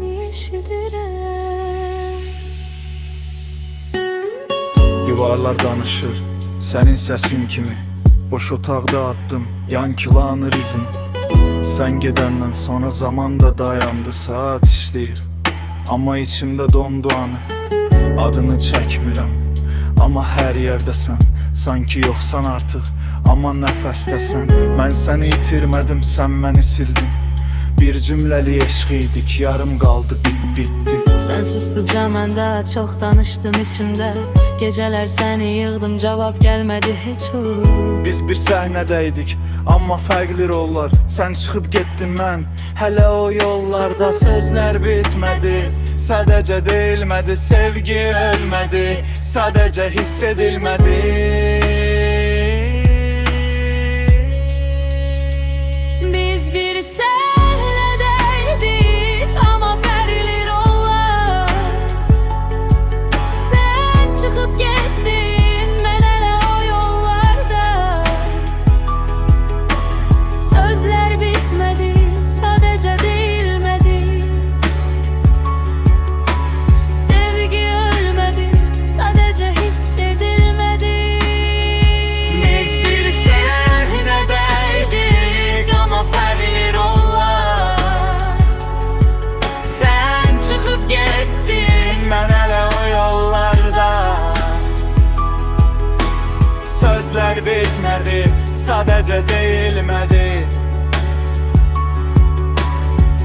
seni eşidirəm. Divarlar danışır senin səsin kimi. Boş otaqda atdım yankılanır izim. Sen gedəndən sonra zaman da dayandı, saat işləyir. Amma içimdə dondu anı, adını çəkmirəm. Amma hər yerdəsən, sanki yoxsan artıq. Amma nəfəsdəsən, mən səni itirmədim, sən məni sildin. Bir cümləli eşqiydik, yarım qaldı, bitti. Sen sustukça mən də çox danışdım içimdə. Gecələr səni yığdım, cavab gəlmədi heç olur. Biz bir səhnədəydik, amma fərqli rollar. Sən çıxıb getdin, mən hələ o yollarda. Sözlər bitmədi, sadəcə deyilmədi. Sevgi ölmədi, sadəcə hiss edilmədi. Biz bir səhnədəydik, amma fərqli rollar. Sən çıxıb getdin, mən hələ o yollarda. Sözlər bitmədi, sadəcə deyilmədi. Sevgi ölmədi, sadəcə hiss edilmədi. Biz bir səhnədəydik, amma fərqli rollar. Sən çıxıb getdin, mən hələ o yollarda. Sözlər bitmədi, sadəcə deyilmədi.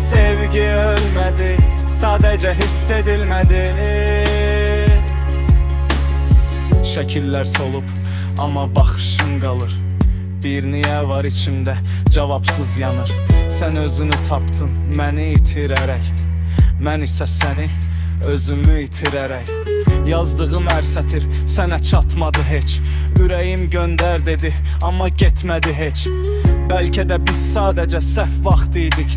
Sevgi ölmədi, sadəcə hiss edilmədi. Şəkillər solub, amma baxışın qalır. Bir niyə var içimdə, cavabsız yanır. Sən özünü tapdın, məni itirərək. Mən isə səni, özümü itirərək. Yazdığım hər sətir sənə çatmadı heç. Ürəyim göndər dedi, amma getmədi heç. Bəlkə də biz sadəcə səhv vaxt idik.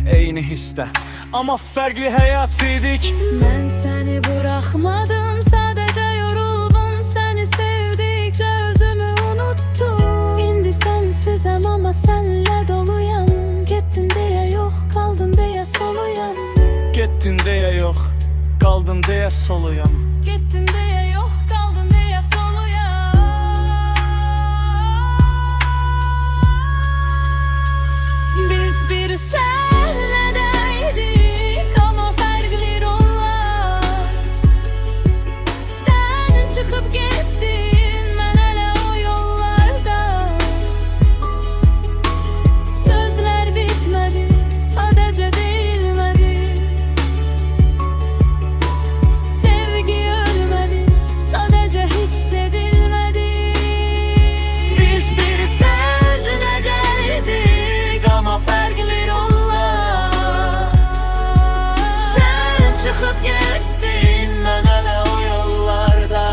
Eyni hissdə, amma fərqli həyat idik. Mən səni buraxmadım, sadəcə yoruldum. Səni sevdikcə özümü unuttum. İndi sənsizəm, amma sənlə doluyam. Getdin deyə yox, qaldın deyə soluyam. Getdin deyə yox, qaldın deyə soluyam. Getdin deyə yox, qaldın deyə soluyam. Biz bir səhnədəydik, amma fərqli rollar. Sən çıxıb getdin, mən hələ o yollarda. Sözlər bitmədi, sadəcə deyilmədi. Sevgi ölmədi, sadəcə hiss edilmədi. Biz bir səhnədəydik, amma fərqli rollar. Sən çıxıb getdin, mən hələ o yollarda.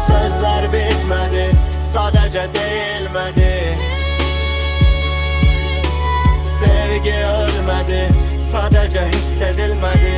Sözlər bitmədi, sadəcə deyilmədi. Sevgi ölmədi, sadəcə hiss edilmədi.